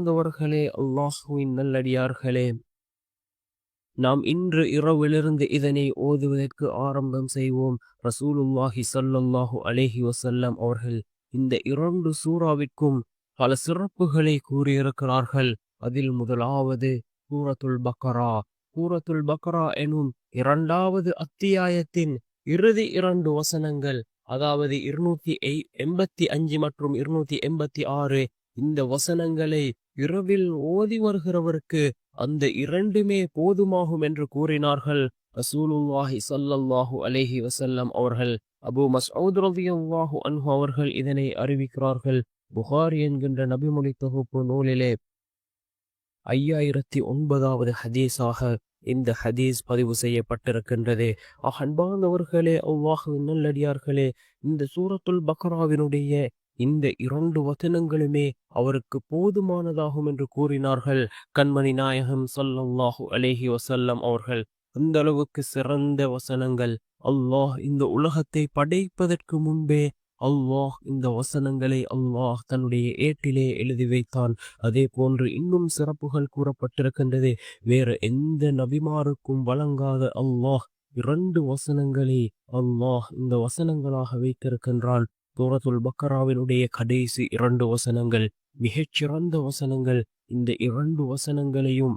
அன்பார்ந்தவர்களே, அல்லாஹ்வின் நல்லடியார்களே, நாம் இன்று இரவிலிருந்து இதனை ஓதுவதற்கு ஆரம்பம் செய்வோம். ரசூலுல்லாஹி ஸல்லல்லாஹு அலைஹி வஸல்லம் அவர்கள் இந்த 2 சூறாவிற்கும் பல சிறப்புகளை கூறியிருக்கிறார்கள். அதில் முதலாவது சூரத்துல் பக்கரா. சூரத்துல் பக்கரா எனும் 2வது அத்தியாயத்தின் இறுதி 2 வசனங்கள், அதாவது 285 மற்றும் 286, இந்த வசனங்களை இரவில் ஓதி வருகிறவருக்கு அந்த 2மே போதுமாகும் என்று கூறினார்கள் ரசூலுல்லாஹி ஸல்லல்லாஹு அலைஹி வஸல்லம் அவர்கள். அபூ மஸ்ஊத் ரலியல்லாஹு அன்ஹு அவர்கள் இதனை அறிவிக்கிறார்கள். புகாரி என்கின்ற நபிமொழி தொகுப்பு நூலிலே 5009வது ஹதீஸாக இந்த ஹதீஸ் பதிவு செய்யப்பட்டிருக்கின்றது. அன்பார்ந்தவர்களே, அல்லாஹ்வின் நல்லடியார்களே, இந்த சூரத்துல் பக்ராவினுடைய இந்த 2 வசனங்களுமே அவருக்கு போதுமானதாகும் என்று கூறினார்கள் கண்மணி நாயகம் ஸல்லல்லாஹு அலைஹி வஸல்லம் அவர்கள். அந்த அளவுக்கு சிறந்த வசனங்கள். அல்லாஹ் இந்த உலகத்தை படைப்பதற்கு முன்பே அல்லாஹ் இந்த வசனங்களை அல்லாஹ் தன்னுடைய ஏட்டிலே எழுதி வைத்தான். அதே போன்று இன்னும் சிறப்புகள் கூறப்பட்டிருக்கின்றது. வேறு எந்த நபிமாருக்கும் வழங்காத அல்லாஹ் 2 வசனங்களை அல்லாஹ் இந்த வசனங்களாக வைத்திருக்கின்றான். சூரத்துல் பக்கராவினுடைய கடைசி 2 வசனங்கள் மிகச்சிறந்த வசனங்கள். இந்த 2 வசனங்களையும்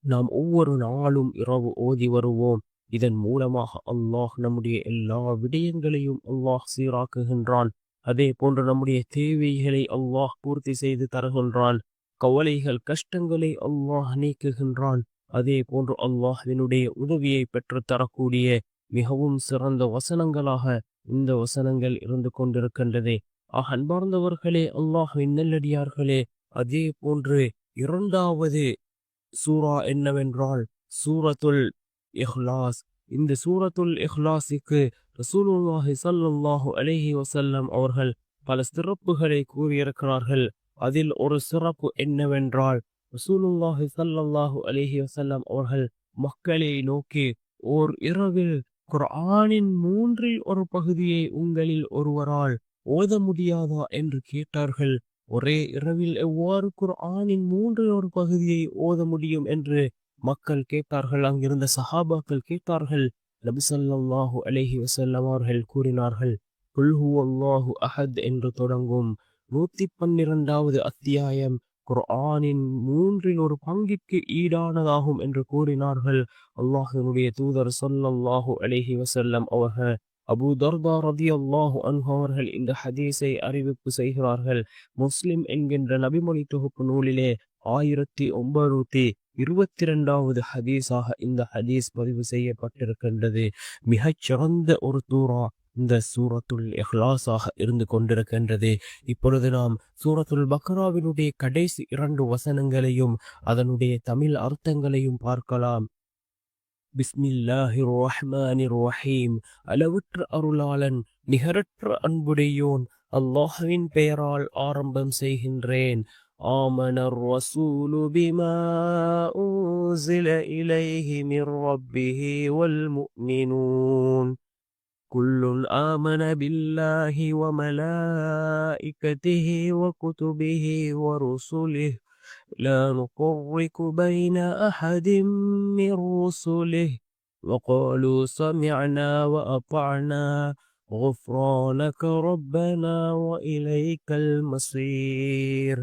நாம் ஒவ்வொரு நாளும் இரவு ஓதி வருவோம். இதன் மூலமாக அல்லாஹ் நம்முடைய எல்லா விடயங்களையும் அல்லாஹ் சீராக்குகின்றான். அதே போன்று நம்முடைய தேவைகளை அல்லாஹ் பூர்த்தி செய்து தருகின்றான். கவலைகள் கஷ்டங்களை அல்லாஹ் நீக்குகின்றான். அதே போன்று அல்லாஹ்வினுடைய உதவியை பெற்று தரக்கூடிய மிகவும் சிறந்த வசனங்களாக இந்த வசனங்கள் இருந்து கொண்டிருக்கின்றது. அன்பார்ந்தவர்களே, அல்லாஹ்வின் நல்லடியார்களே, அதே போன்று 2வது சூரா என்னவென்றால் சூரத்துல் இஹ்லாஸ். இந்த சூரத்துல் இஹ்லாஸுக்கு ரசூலுல்லாஹி ஸல்லல்லாஹு அலைஹி வஸல்லம் அவர்கள் பல சிறப்புகளை கூறியிருக்கிறார்கள். அதில் ஒரு சிறப்பு என்னவென்றால், ரசூலுல்லாஹி ஸல்லல்லாஹு அலைஹி வஸல்லம் அவர்கள் மக்களை நோக்கி, ஓர் இரவில் குர்ஆனின் 3ல் ஒரு பகுதியை உங்களில் ஒருவரால் ஓத முடியாதா என்று கேட்டார்கள். ஒரே இரவில் எவ்வாறு குர்ஆனின் 3ல் ஒரு பகுதியை ஓத முடியும் என்று மக்கள் கேட்டார்கள். அங்கிருந்த சஹாபாக்கள் கேட்டார்கள். நபி ஸல்லல்லாஹு அலைஹி வஸல்லம் அவர்கள் கூறினார்கள், குல் ஹுவல்லாஹு அஹத் என்று தொடங்கும் 112வது அத்தியாயம் குர்ஆனின் 3ல் ஒரு பங்கிற்கு ஈடானதாகும் என்று கூறினார்கள். அல்லாஹ்வினுடைய தூதர் ஸல்லல்லாஹு அலைஹி வஸல்லம் அவர்கள். அபூ தர்தா ரலியல்லாஹு அன்ஹு அவர்கள் இந்த ஹதீஸை அறிவிப்பு செய்கிறார்கள். முஸ்லிம் என்கின்ற நபிமொழி தொகுப்பு நூலிலே 1922வது ஹதீஸாக இந்த ஹதீஸ் பதிவு செய்யப்பட்டிருக்கின்றது. மிகச்சிறந்த ஒரு சூரா இந்த சூரத்துல் இஹ்லாஸாக இருந்து கொண்டிருக்கின்றது. இப்பொழுது நாம் சூரத்துல் பக்ராவினுடைய கடைசி 2 வசனங்களையும் அதனுடைய தமிழ் அர்த்தங்களையும் பார்க்கலாம். பிஸ்மில்லாஹிர் ரஹ்மானிர் ரஹீம். அளவற்ற அருளாளன் நிகரற்ற அன்புடையோன் அல்லாஹ்வின் பெயரால் ஆரம்பம் செய்கின்றேன். ஆமனர் ரசூலு பிமா உன்ஸில இலைஹி மிர் ரப்பிஹி வல் முஃமினூன் குல்லுன் ஆமன பில்லாஹி வ மலாயிகதிஹி வ குதுபிஹி வ ருசுலிஹி لا نفرق بين أحد من رسله وقالوا سمعنا وأطعنا غفرانك ربنا وإليك المصير.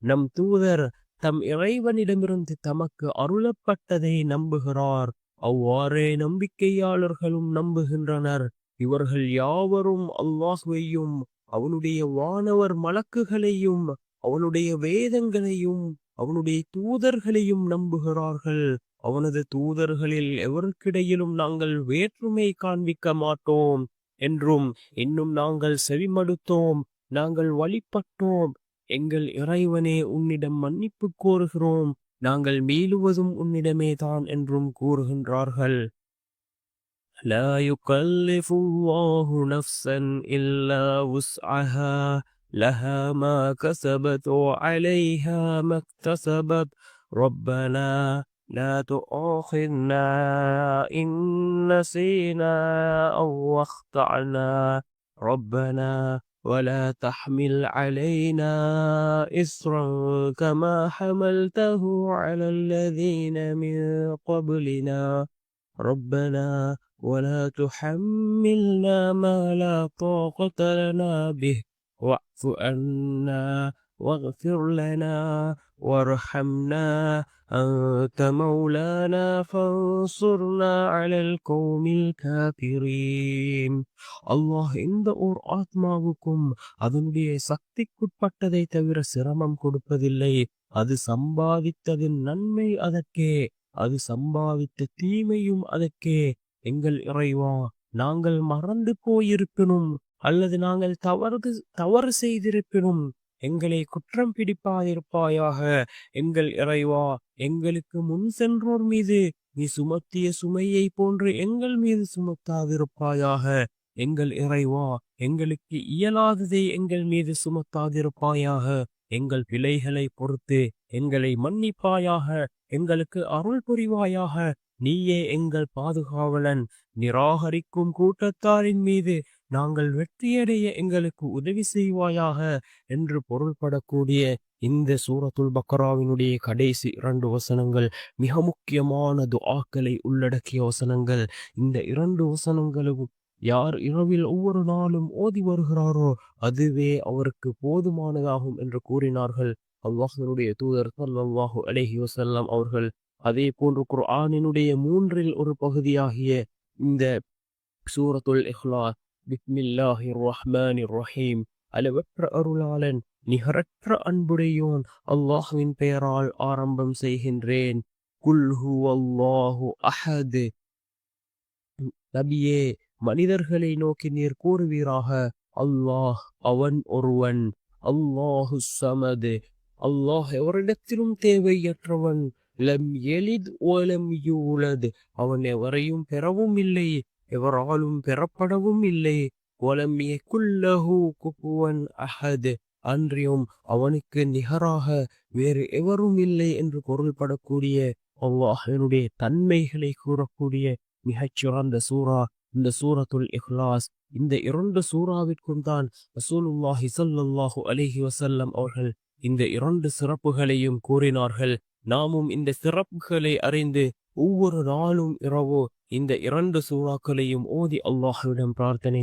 நம் தூதர் தம் இறைவனிடமிருந்து தமக்கு அருளப்பட்டதை நம்புகிறார். அவ்வாறே நம்பிக்கையாளர்களும் நம்புகின்றனர். இவர்கள் யாவரும் அல்லாஹ்வையும் அவனுடைய வானவர் மலக்குகளையும் அவனுடைய வேதங்களையும் அவனுடைய தூதர்களையும் நம்புகிறார்கள். அவனது தூதர்களில் எவருக்கிடையிலும் நாங்கள் வேற்றுமை காண்பிக்க மாட்டோம் என்றும், இன்னும் நாங்கள் செவிமடுத்தோம், நாங்கள் வழிபட்டோம், எங்கள் இறைவனே உன்னிடம் மன்னிப்பு கோருகிறோம், நாங்கள் மீளுவதும் உன்னிடமே தான் என்றும் கூறுகின்றார்கள். லா யுகல்லிஃபுல்லாஹு நஃப்ஸன் இல்லா வுஸ்அஹா லஹா மா கஸபத் வஅலைஹா மக்தஸபத் ரப்பனா லா துஆখিذனா இன் நஸீனா அவ் அக்தஅனா ரப்பனா ولا تحمل علينا إصرا كما حملته على الذين من قبلنا ربنا ولا تحملنا ما لا طاقة لنا به واعف عنا واغفر لنا وارحمنا أنت مولانا فانصرنا على القوم الكافرين. அல்லாஹ் எந்த ஓர் ஆத்மாவுக்கும் அதனுடைய சக்திக்குட்பட்டதை தவிர சிரமம் கொடுப்பதில்லை. அது சம்பாதித்ததின் நன்மை அதற்கே, அது சம்பாவித்த தீமையும் அதற்கே. எங்கள் இறைவா, நாங்கள் மறந்து போயிருப்பினும் அல்லது நாங்கள் தவறு செய்திருப்பினும் எங்களை குற்றம் பிடிப்பாதிருப்பாயாக. எங்கள் இறைவா, எங்களுக்கு முன் சென்றோர் மீது நீ சுமத்திய சுமையை போன்று எங்கள் மீது சுமத்தாதிருப்பாயாக. எங்கள் இறைவா, எங்களுக்கு இயலாததை எங்கள் மீது சுமத்தாதிருப்பாயாக. எங்கள் பிழைகளை பொறுத்து எங்களை மன்னிப்பாயாக. எங்களுக்கு அருள் புரிவாயாக. நீயே எங்கள் பாதுகாவலன். நிராகரிக்கும் கூட்டத்தாரின் மீது நாங்கள் வெற்றியடைய எங்களுக்கு உதவி செய்வாயாக என்று பொருள்படக்கூடிய இந்த சூரத்துல் பக்ராவினுடைய கடைசி 2 வசனங்கள் மிக முக்கியமான துஆக்களை உள்ளடக்கிய வசனங்கள். இந்த 2 வசனங்களும் யார் இரவில் ஒவ்வொரு நாளும் ஓதி வருகிறாரோ அதுவே அவருக்கு போதுமானதாகும் என்று கூறினார்கள் அல்லாஹ்வினுடைய தூதர் ஸல்லல்லாஹு அலைஹி வஸல்லம் அவர்கள். அதே போன்று குர்ஆனினுடைய 3 ஒரு பகுதியாகிய இந்த சூரத்துல் இஹ்லாஸ் பிஸ்மில்லாஹிர் ரஹ்மானிர் ரஹீம், அளவற்ற அருளாளன் நிகரற்ற அன்புடையோன் அல்லாஹ்வின் பெயரால் ஆரம்பம் செய்கின்றேன். குல் ஹுவல்லாஹு அஹத். நபியே, மனிதர்களை நோக்கி நீர் கூறுவீராக, அல்லாஹ் அவன் ஒருவன். அல்லாஹு ஸமத், அல்லாஹ் எவரிடத்திலும் தேவையற்றவன். லம் யலித் வலம் யூலத், அவன் எவரையும் பெறவும் இல்லை, எவராலும் பெறப்படவும் இல்லை. வலம் யகுல் லஹு குஃபுவன் அஹத், அன்றியும் அவனுக்கு நிகராக வேறு எவரும் இல்லை என்று பொருள்படக்கூடிய அல்லாஹ்வினுடைய தன்மைகளை கூறக்கூடிய மிகச்சிறந்த சூரா இந்த சூரத்துல் இஹ்லாஸ். இந்த 2 சூறாவிற்கும் தான் ரசூலுல்லாஹி ஸல்லல்லாஹு அலைஹி வஸல்லம் அவர்கள் இந்த 2 சிறப்புகளையும் கூறினார்கள். நாமும் இந்த சிறப்புகளை அறிந்து ஒவ்வொரு நாளும் இரவோ இந்த 2 சூறாக்களையும் ஓதி அல்லாஹ்விடம் பிரார்த்தனை